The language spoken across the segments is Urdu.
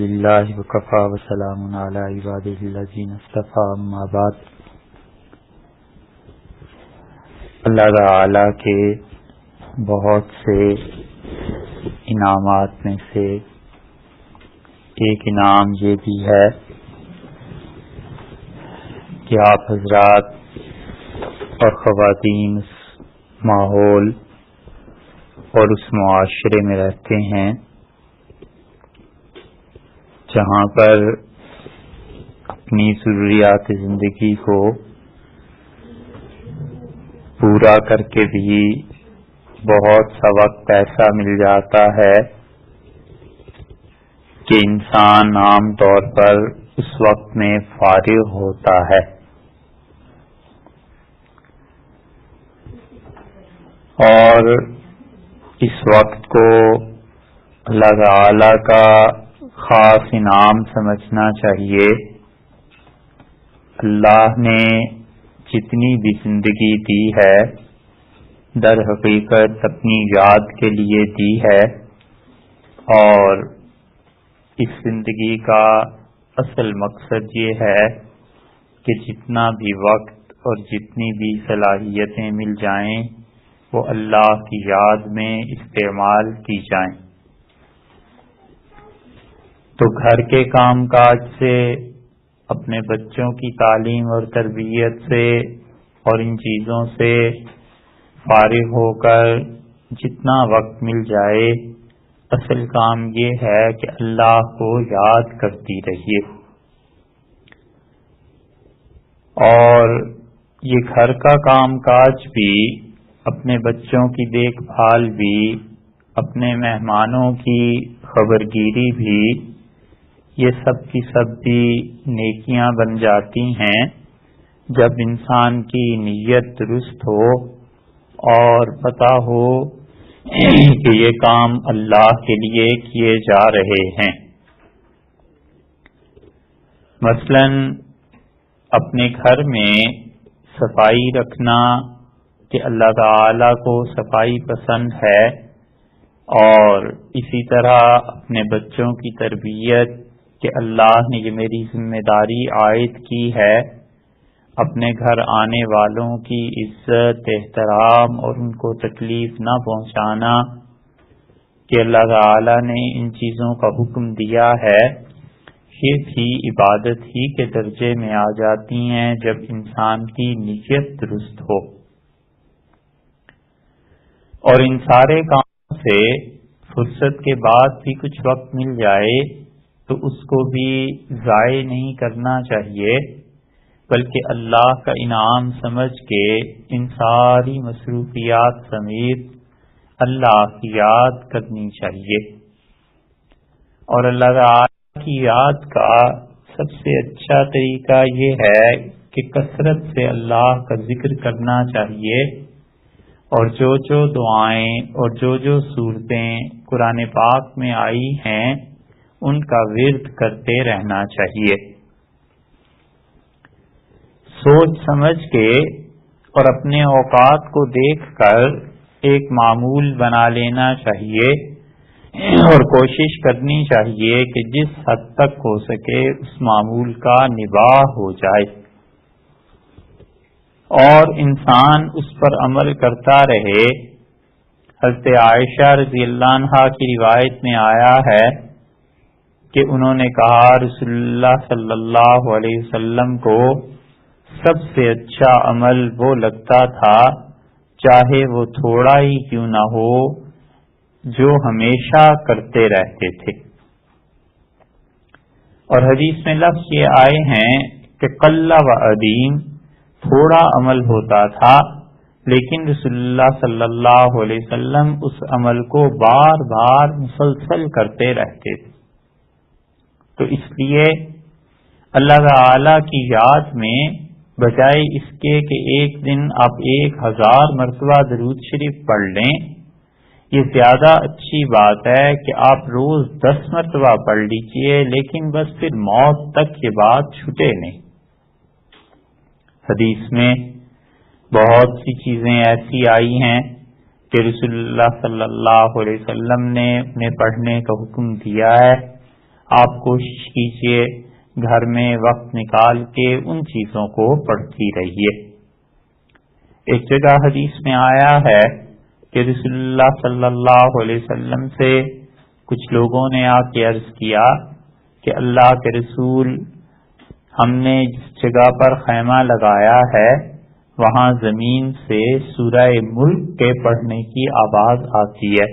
الحمدللہ وکفی وسلام علی عبادہ الذین اصطفی اما بعد۔ اللہ تعالی کے بہت سے انعامات میں سے ایک انعام یہ بھی ہے کہ آپ حضرات اور خواتین اس ماحول اور اس معاشرے میں رہتے ہیں جہاں پر اپنی ضروریات زندگی کو پورا کر کے بھی بہت سا وقت ایسا مل جاتا ہے کہ انسان عام طور پر اس وقت میں فارغ ہوتا ہے، اور اس وقت کو اللہ تعالی کا خاص انعام سمجھنا چاہیے۔ اللہ نے جتنی بھی زندگی دی ہے در حقیقت اپنی یاد کے لیے دی ہے، اور اس زندگی کا اصل مقصد یہ ہے کہ جتنا بھی وقت اور جتنی بھی صلاحیتیں مل جائیں وہ اللہ کی یاد میں استعمال کی جائیں۔ تو گھر کے کام کاج سے، اپنے بچوں کی تعلیم اور تربیت سے اور ان چیزوں سے فارغ ہو کر جتنا وقت مل جائے، اصل کام یہ ہے کہ اللہ کو یاد کرتی رہیے، اور یہ گھر کا کام کاج بھی، اپنے بچوں کی دیکھ بھال بھی، اپنے مہمانوں کی خبرگیری بھی، یہ سب کی سب بھی نیکیاں بن جاتی ہیں جب انسان کی نیت درست ہو اور پتہ ہو کہ یہ کام اللہ کے لیے کیے جا رہے ہیں۔ مثلا اپنے گھر میں صفائی رکھنا کہ اللہ تعالی کو صفائی پسند ہے، اور اسی طرح اپنے بچوں کی تربیت کہ اللہ نے یہ میری ذمہ داری عائد کی ہے، اپنے گھر آنے والوں کی عزت، احترام اور ان کو تکلیف نہ پہنچانا کہ اللہ تعالی نے ان چیزوں کا حکم دیا ہے، یہ بھی عبادت ہی کے درجے میں آ جاتی ہیں جب انسان کی نیت درست ہو۔ اور ان سارے کاموں سے فرصت کے بعد بھی کچھ وقت مل جائے تو اس کو بھی ضائع نہیں کرنا چاہیے، بلکہ اللہ کا انعام سمجھ کے ان ساری مصروفیات سمیت اللہ کی یاد کرنی چاہیے۔ اور اللہ تعالی کی یاد کا سب سے اچھا طریقہ یہ ہے کہ کثرت سے اللہ کا ذکر کرنا چاہیے، اور جو دعائیں اور جو صورتیں قرآن پاک میں آئی ہیں ان کا ورد کرتے رہنا چاہیے۔ سوچ سمجھ کے اور اپنے اوقات کو دیکھ کر ایک معمول بنا لینا چاہیے، اور کوشش کرنی چاہیے کہ جس حد تک ہو سکے اس معمول کا نباہ ہو جائے، اور انسان اس پر عمل کرتا رہے۔ حضرت عائشہ رضی اللہ عنہا کی روایت میں آیا ہے کہ انہوں نے کہا رسول اللہ صلی اللہ علیہ وسلم کو سب سے اچھا عمل وہ لگتا تھا، چاہے وہ تھوڑا ہی کیوں نہ ہو، جو ہمیشہ کرتے رہتے تھے۔ اور حدیث میں لفظ یہ آئے ہیں کہ قل و ادیم، تھوڑا عمل ہوتا تھا لیکن رسول اللہ صلی اللہ علیہ وسلم اس عمل کو بار بار مسلسل کرتے رہتے تھے۔ تو اس لیے اللہ تعالی کی یاد میں بجائے اس کے کہ ایک دن آپ 1000 مرتبہ درود شریف پڑھ لیں، یہ زیادہ اچھی بات ہے کہ آپ روز 10 مرتبہ پڑھ لیجئے، لیکن بس پھر موت تک یہ بات چھوٹے نہیں۔ حدیث میں بہت سی چیزیں ایسی آئی ہیں کہ رسول اللہ صلی اللہ علیہ وسلم نے انہیں پڑھنے کا حکم دیا ہے۔ آپ کوشش کیجئے گھر میں وقت نکال کے ان چیزوں کو پڑھتی رہیے۔ ایک جگہ حدیث میں آیا ہے کہ رسول اللہ صلی اللہ علیہ وسلم سے کچھ لوگوں نے آ کے عرض کیا کہ اللہ کے رسول، ہم نے جس جگہ پر خیمہ لگایا ہے وہاں زمین سے سورہ ملک کے پڑھنے کی آواز آتی ہے۔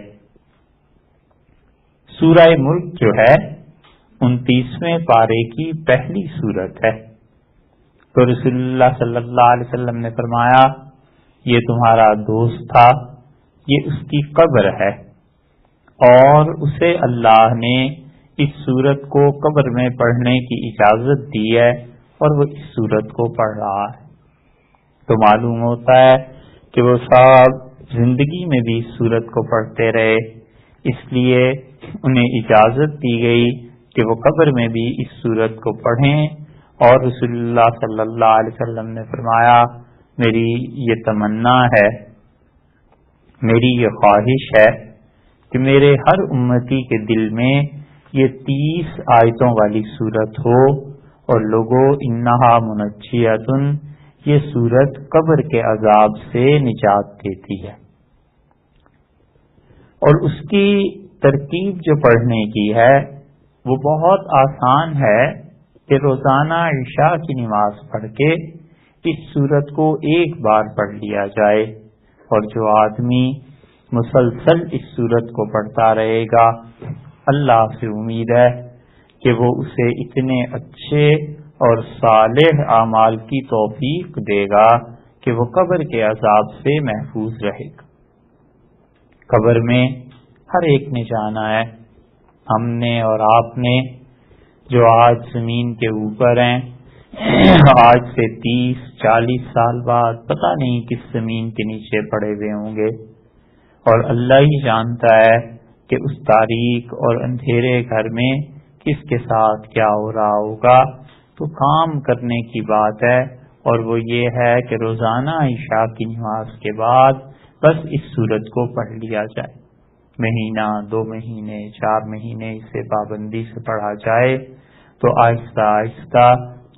سورہ ملک جو ہے 29ویں پارے کی پہلی سورت ہے۔ تو رسول اللہ صلی اللہ علیہ وسلم نے فرمایا یہ تمہارا دوست تھا، یہ اس کی قبر ہے اور اسے اللہ نے اس سورت کو قبر میں پڑھنے کی اجازت دی ہے اور وہ اس سورت کو پڑھ رہا ہے۔ تو معلوم ہوتا ہے کہ وہ صاحب زندگی میں بھی اس سورت کو پڑھتے رہے، اس لیے انہیں اجازت دی گئی کہ وہ قبر میں بھی اس سورت کو پڑھیں، اور رسول اللہ صلی اللہ علیہ وسلم نے فرمایا میری یہ تمنا ہے، میری یہ خواہش ہے کہ میرے ہر امتی کے دل میں یہ 30 آیتوں والی سورت ہو، اور لوگو انہا منجیۃ، یہ سورت قبر کے عذاب سے نجات دیتی ہے۔ اور اس کی ترتیب جو پڑھنے کی ہے وہ بہت آسان ہے کہ روزانہ عشاء کی نماز پڑھ کے اس سورت کو ایک بار پڑھ لیا جائے، اور جو آدمی مسلسل اس سورت کو پڑھتا رہے گا اللہ سے امید ہے کہ وہ اسے اتنے اچھے اور صالح اعمال کی توفیق دے گا کہ وہ قبر کے عذاب سے محفوظ رہے گا۔ قبر میں ہر ایک نے جانا ہے، ہم نے اور آپ نے جو آج زمین کے اوپر ہیں، آج سے 30-40 سال بعد پتہ نہیں کس زمین کے نیچے پڑے ہوئے ہوں گے، اور اللہ ہی جانتا ہے کہ اس تاریک اور اندھیرے گھر میں کس کے ساتھ کیا ہو رہا ہوگا۔ تو کام کرنے کی بات ہے، اور وہ یہ ہے کہ روزانہ عشاء کی نماز کے بعد بس اس سورت کو پڑھ لیا جائے، مہینہ 2 مہینے 4 مہینے اسے پابندی سے پڑھا جائے تو آہستہ آہستہ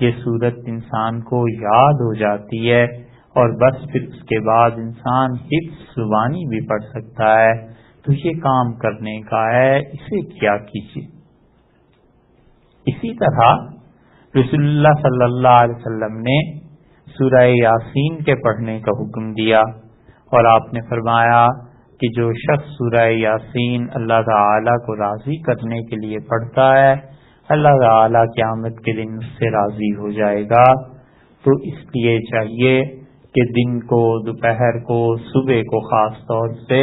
یہ سورت انسان کو یاد ہو جاتی ہے، اور بس پھر اس کے بعد انسان حفظ زبانی بھی پڑھ سکتا ہے۔ تو یہ کام کرنے کا ہے، اسے کیا کیجیے۔ اسی طرح رسول اللہ صلی اللہ علیہ وسلم نے سورہ یاسین کے پڑھنے کا حکم دیا، اور آپ نے فرمایا کہ جو شخص سورہ یاسین اللہ تعالی کو راضی کرنے کے لیے پڑھتا ہے اللہ تعالی قیامت کے دن اس سے راضی ہو جائے گا۔ تو اس لیے چاہیے کہ دن کو، دوپہر کو، صبح کو خاص طور سے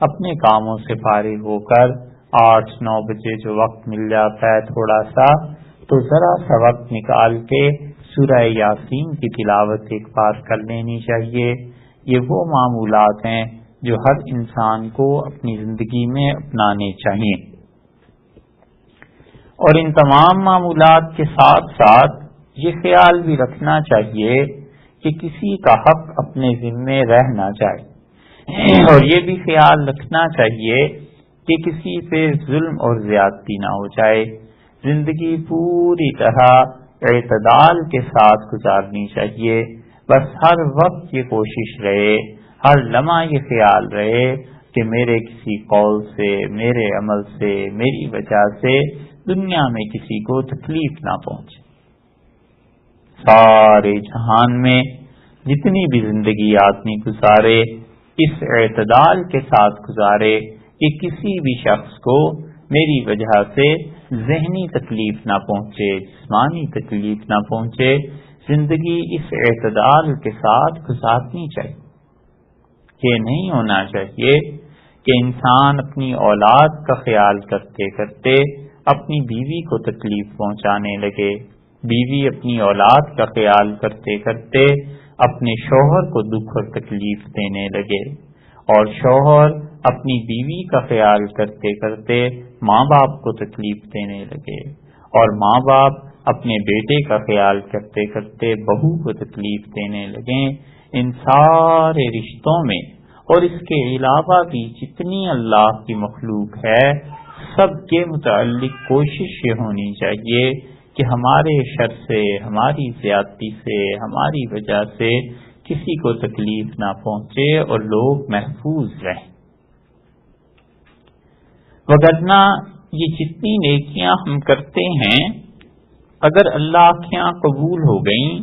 اپنے کاموں سے فارغ ہو کر 8-9 بجے جو وقت مل جاتا ہے تھوڑا سا، تو ذرا سا وقت نکال کے سورہ یاسین کی تلاوت ایک بار کر لینی چاہیے۔ یہ وہ معمولات ہیں جو ہر انسان کو اپنی زندگی میں اپنانے چاہیے، اور ان تمام معمولات کے ساتھ ساتھ یہ خیال بھی رکھنا چاہیے کہ کسی کا حق اپنے ذمے رہ نہ جائے، اور یہ بھی خیال رکھنا چاہیے کہ کسی پہ ظلم اور زیادتی نہ ہو جائے۔ زندگی پوری طرح اعتدال کے ساتھ گزارنی چاہیے، بس ہر وقت یہ کوشش رہے، ہر لمحہ یہ خیال رہے کہ میرے کسی قول سے، میرے عمل سے، میری وجہ سے دنیا میں کسی کو تکلیف نہ پہنچے۔ سارے جہان میں جتنی بھی زندگی آدمی گزارے اس اعتدال کے ساتھ گزارے کہ کسی بھی شخص کو میری وجہ سے ذہنی تکلیف نہ پہنچے، جسمانی تکلیف نہ پہنچے۔ زندگی اس اعتدال کے ساتھ گزارنی چاہیے۔ یہ نہیں ہونا چاہیے کہ انسان اپنی اولاد کا خیال کرتے کرتے اپنی بیوی کو تکلیف پہنچانے لگے، بیوی اپنی اولاد کا خیال کرتے کرتے اپنے شوہر کو دکھ اور تکلیف دینے لگے، اور شوہر اپنی بیوی کا خیال کرتے کرتے ماں باپ کو تکلیف دینے لگے، اور ماں باپ اپنے بیٹے کا خیال کرتے کرتے بہو کو تکلیف دینے لگیں۔ ان سارے رشتوں میں اور اس کے علاوہ بھی جتنی اللہ کی مخلوق ہے سب کے متعلق کوشش یہ ہونی چاہیے کہ ہمارے شر سے، ہماری زیادتی سے، ہماری وجہ سے کسی کو تکلیف نہ پہنچے اور لوگ محفوظ رہیں، وگرنہ یہ جتنی نیکیاں ہم کرتے ہیں اگر اللہ کے یہاں قبول ہو گئیں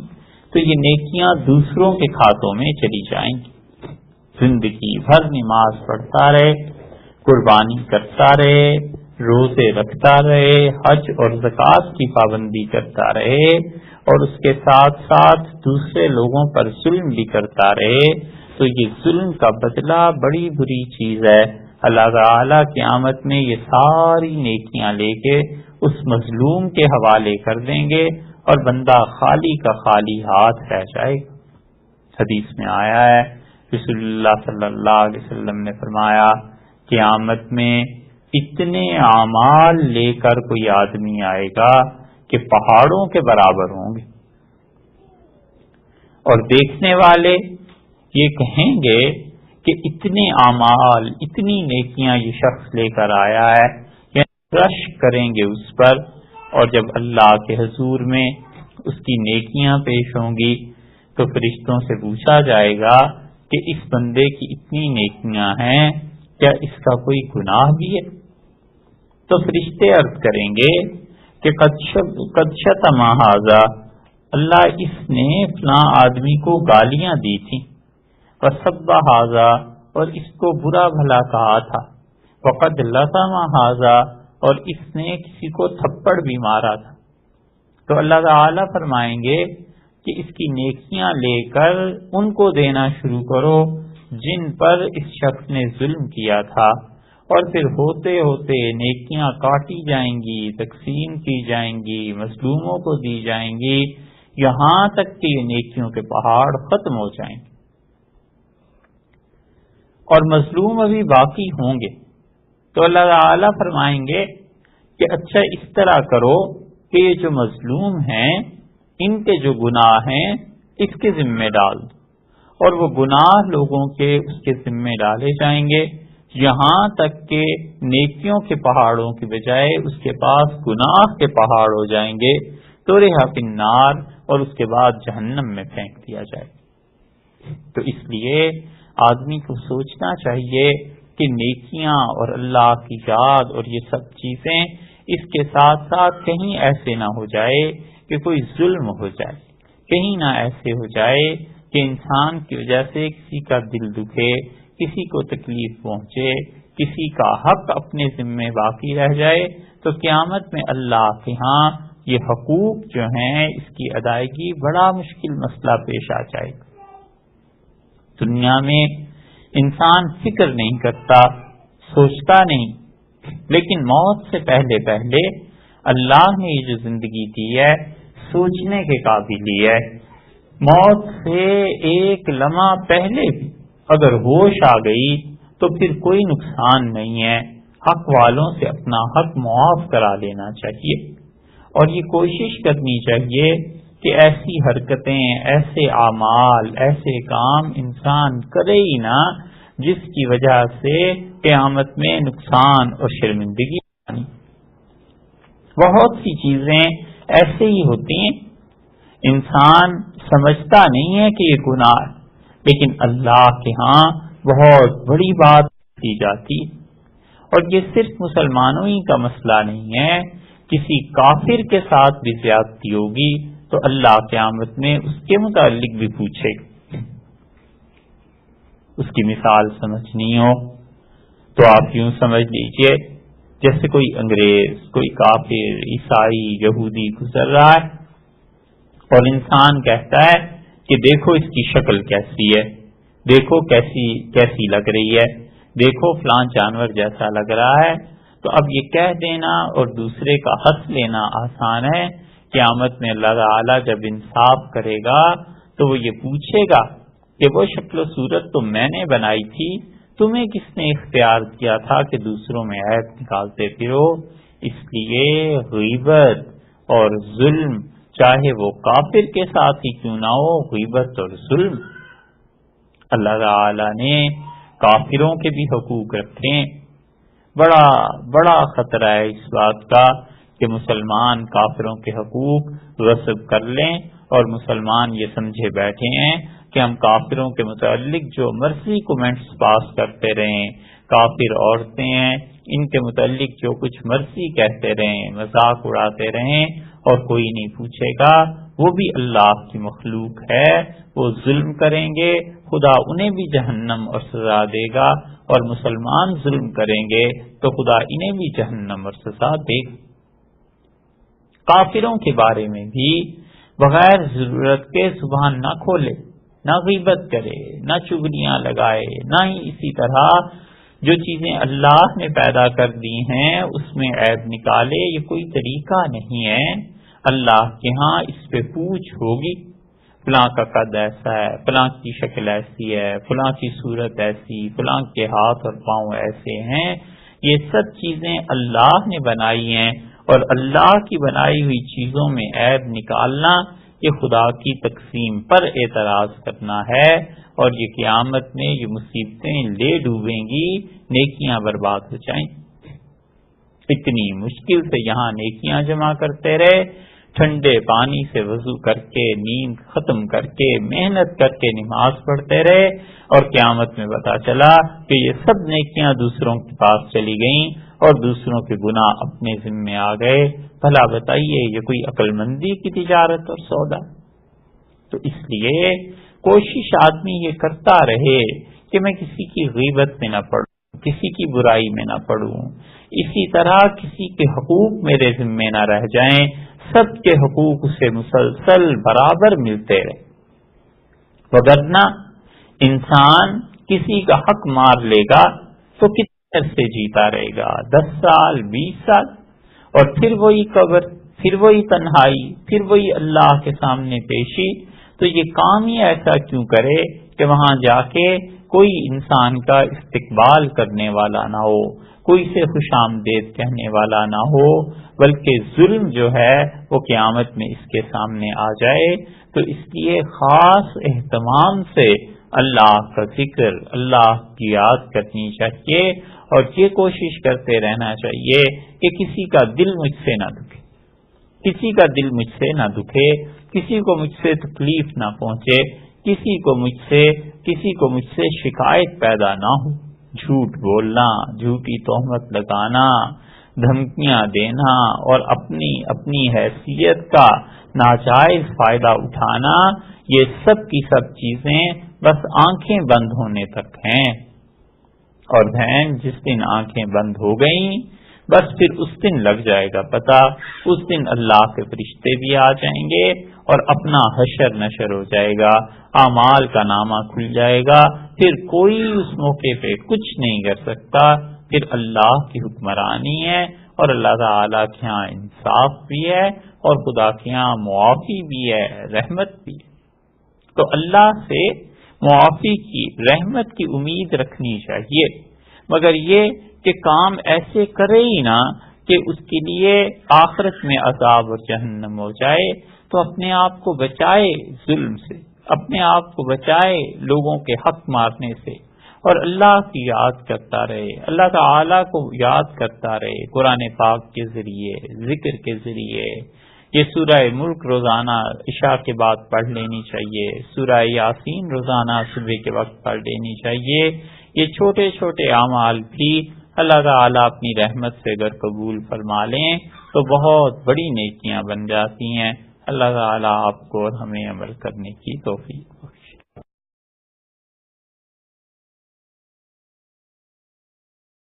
تو یہ نیکیاں دوسروں کے کھاتوں میں چلی جائیں گی۔ زندگی بھر نماز پڑھتا رہے، قربانی کرتا رہے، روزے رکھتا رہے، حج اور زکوٰۃ کی پابندی کرتا رہے اور اس کے ساتھ ساتھ دوسرے لوگوں پر ظلم بھی کرتا رہے تو یہ ظلم کا بدلہ بڑی بری چیز ہے۔ اللہ تعالی قیامت میں یہ ساری نیکیاں لے کے اس مظلوم کے حوالے کر دیں گے اور بندہ خالی کا خالی ہاتھ رہ جائے گا۔ حدیث میں آیا ہے، رسول اللہ صلی اللہ علیہ وسلم نے فرمایا، قیامت میں اتنے اعمال لے کر کوئی آدمی آئے گا کہ پہاڑوں کے برابر ہوں گے، اور دیکھنے والے یہ کہیں گے کہ اتنے اعمال، اتنی نیکیاں یہ شخص لے کر آیا ہے، یعنی رش کریں گے اس پر، اور جب اللہ کے حضور میں اس کی نیکیاں پیش ہوں گی تو فرشتوں سے پوچھا جائے گا کہ اس بندے کی اتنی نیکیاں ہیں، کیا اس کا کوئی گناہ بھی ہے؟ تو فرشتے عرض کریں گے کہ قد شتم ھذا، اللہ اس نے فلاں آدمی کو گالیاں دی تھیں، وسب ھذا، اور اس کو برا بھلا کہا تھا، وقد لطم ھذا، اور اس نے کسی کو تھپڑ بھی مارا تھا۔ تو اللہ تعالیٰ فرمائیں گے کہ اس کی نیکیاں لے کر ان کو دینا شروع کرو جن پر اس شخص نے ظلم کیا تھا، اور پھر ہوتے ہوتے نیکیاں کاٹی جائیں گی، تقسیم کی جائیں گی، مظلوموں کو دی جائیں گی، یہاں تک کہ یہ نیکیوں کے پہاڑ ختم ہو جائیں گے، اور مظلوم ابھی باقی ہوں گے۔ تو اللہ تعالیٰ فرمائیں گے کہ اچھا اس طرح کرو کہ یہ جو مظلوم ہیں ان کے جو گناہ ہیں اس کے ذمہ ڈال دو، اور وہ گناہ لوگوں کے اس کے ذمہ ڈالے جائیں گے، یہاں تک کہ نیکیوں کے پہاڑوں کی بجائے اس کے پاس گناہ کے پہاڑ ہو جائیں گے، تو رہا فی النار، اور اس کے بعد جہنم میں پھینک دیا جائے۔ تو اس لیے آدمی کو سوچنا چاہیے کہ نیکیاں اور اللہ کی یاد اور یہ سب چیزیں اس کے ساتھ ساتھ کہیں ایسے نہ ہو جائے کہ کوئی ظلم ہو جائے، کہیں نہ ایسے ہو جائے کہ انسان کی وجہ سے کسی کا دل دکھے، کسی کو تکلیف پہنچے، کسی کا حق اپنے ذمہ باقی رہ جائے، تو قیامت میں اللہ کے ہاں یہ حقوق جو ہیں اس کی ادائیگی بڑا مشکل مسئلہ پیش آ جائے گا۔ دنیا میں انسان فکر نہیں کرتا، سوچتا نہیں، لیکن موت سے پہلے پہلے اللہ نے یہ جو زندگی دی ہے سوچنے کے قابل ہی ہے۔ موت سے ایک لمحہ پہلے بھی اگر ہوش آ گئی تو پھر کوئی نقصان نہیں ہے، حق والوں سے اپنا حق معاف کرا لینا چاہیے، اور یہ کوشش کرنی چاہیے کہ ایسی حرکتیں، ایسے اعمال، ایسے کام انسان کرے ہی نہ جس کی وجہ سے قیامت میں نقصان اور شرمندگی آنی۔ بہت سی چیزیں ایسے ہی ہوتی ہیں، انسان سمجھتا نہیں ہے کہ یہ گناہ ہے، لیکن اللہ کے ہاں بہت بڑی بات کی جاتی ہے، اور یہ صرف مسلمانوں ہی کا مسئلہ نہیں ہے، کسی کافر کے ساتھ بھی زیادتی ہوگی تو اللہ قیامت میں اس کے متعلق بھی پوچھے گا۔ اس کی مثال سمجھنی ہو تو آپ یوں سمجھ لیجئے جیسے کوئی انگریز، کوئی کافر، عیسائی، یہودی گزر رہا ہے اور انسان کہتا ہے کہ دیکھو اس کی شکل کیسی ہے، دیکھو کیسی لگ رہی ہے، دیکھو فلاں جانور جیسا لگ رہا ہے، تو اب یہ کہہ دینا اور دوسرے کا ہنس لینا آسان ہے۔ قیامت میں اللہ تعالی جب انصاف کرے گا تو وہ یہ پوچھے گا کہ وہ شکل و صورت تو میں نے بنائی تھی، تمہیں کس نے اختیار دیا تھا کہ دوسروں میں عیب نکالتے پھرو؟ اس لیے غیبت اور ظلم چاہے وہ کافر کے ساتھ ہی کیوں نہ ہو، غیبت اور ظلم اللہ تعالی نے کافروں کے بھی حقوق رکھے، بڑا بڑا خطرہ ہے اس بات کا کہ مسلمان کافروں کے حقوق غصب کر لیں اور مسلمان یہ سمجھے بیٹھے ہیں کہ ہم کافروں کے متعلق جو مرضی کومنٹس پاس کرتے رہیں، کافر عورتیں ہیں ان کے متعلق جو کچھ مرضی کہتے رہیں، مذاق اڑاتے رہیں اور کوئی نہیں پوچھے گا، وہ بھی اللہ کی مخلوق ہے، وہ ظلم کریں گے خدا انہیں بھی جہنم اور سزا دے گا، اور مسلمان ظلم کریں گے تو خدا انہیں بھی جہنم اور سزا دے گا۔ کافروں کے بارے میں بھی بغیر ضرورت کے زبان نہ کھولے، نہ غیبت کرے، نہ چغلیاں لگائے، نہ ہی اسی طرح جو چیزیں اللہ نے پیدا کر دی ہیں اس میں عیب نکالے۔ یہ کوئی طریقہ نہیں ہے، اللہ کے ہاں اس پہ پوچھ ہوگی، فلاں کا قد ایسا ہے، فلاں کی شکل ایسی ہے، فلاں کی صورت ایسی، فلاں کے ہاتھ اور پاؤں ایسے ہیں۔ یہ سب چیزیں اللہ نے بنائی ہیں، اور اللہ کی بنائی ہوئی چیزوں میں عیب نکالنا یہ خدا کی تقسیم پر اعتراض کرنا ہے، اور یہ قیامت میں یہ مصیبتیں لے ڈوبیں گی، نیکیاں برباد ہو جائیں۔ اتنی مشکل سے یہاں نیکیاں جمع کرتے رہے، ٹھنڈے پانی سے وضو کر کے، نیند ختم کر کے، محنت کر کے نماز پڑھتے رہے، اور قیامت میں پتا چلا کہ یہ سب نیکیاں دوسروں کے پاس چلی گئیں اور دوسروں کے گناہ اپنے ذمے آ گئے۔ بھلا بتائیے یہ کوئی عقل مندی کی تجارت اور سودا؟ تو اس لیے کوشش آدمی یہ کرتا رہے کہ میں کسی کی غیبت میں نہ پڑوں، کسی کی برائی میں نہ پڑوں، اسی طرح کسی کے حقوق میرے ذمے نہ رہ جائیں، سب کے حقوق اسے مسلسل برابر ملتے رہے، وگرنہ انسان کسی کا حق مار لے گا تو کتنے عرصے جیتا رہے گا؟ 10 سال، 20 سال، اور پھر وہی قبر، پھر وہی تنہائی، پھر وہی اللہ کے سامنے پیشی۔ تو یہ کام ہی ایسا کیوں کرے کہ وہاں جا کے کوئی انسان کا استقبال کرنے والا نہ ہو، کوئی سے خوش آمدید کہنے والا نہ ہو، بلکہ ظلم جو ہے وہ قیامت میں اس کے سامنے آ جائے۔ تو اس لیے خاص اہتمام سے اللہ کا ذکر، اللہ کی یاد کرنی چاہیے، اور یہ کوشش کرتے رہنا چاہیے کہ کسی کا دل مجھ سے نہ دکھے، کسی کا دل مجھ سے نہ دکھے، کسی کو مجھ سے تکلیف نہ پہنچے، کسی کو مجھ سے شکایت پیدا نہ ہو۔ جھوٹ بولنا، جھوٹی تہمت لگانا، دھمکیاں دینا اور اپنی حیثیت کا ناجائز فائدہ اٹھانا، یہ سب کی سب چیزیں بس آنکھیں بند ہونے تک ہیں، اور بہن جس دن آنکھیں بند ہو گئیں بس پھر اس دن لگ جائے گا پتہ، اس دن اللہ کے فرشتے بھی آ جائیں گے اور اپنا حشر نشر ہو جائے گا، اعمال کا نامہ کھل جائے گا، پھر کوئی اس موقع پہ کچھ نہیں کر سکتا، پھر اللہ کی حکمرانی ہے، اور اللہ تعالیٰ کے ہاں انصاف بھی ہے، اور خدا کے ہاں معافی بھی ہے، رحمت بھی ہے۔ تو اللہ سے معافی کی، رحمت کی امید رکھنی چاہیے، مگر یہ کہ کام ایسے کرے ہی نہ کہ اس کے لیے آخرت میں عذاب اور جہنم ہو جائے، تو اپنے آپ کو بچائے ظلم سے، اپنے آپ کو بچائے لوگوں کے حق مارنے سے، اور اللہ کی یاد کرتا رہے، اللہ تعالی کو یاد کرتا رہے، قرآن پاک کے ذریعے، ذکر کے ذریعے۔ یہ سورہ ملک روزانہ عشاء کے بعد پڑھ لینی چاہیے، سورہ یاسین روزانہ صبح کے وقت پڑھ لینی چاہیے۔ یہ چھوٹے چھوٹے اعمال بھی اللہ تعالیٰ اپنی رحمت سے اگر قبول فرما لیں تو بہت بڑی نیکیاں بن جاتی ہیں۔ اللہ تعالیٰ آپ کو اور ہمیں عمل کرنے کی توفیق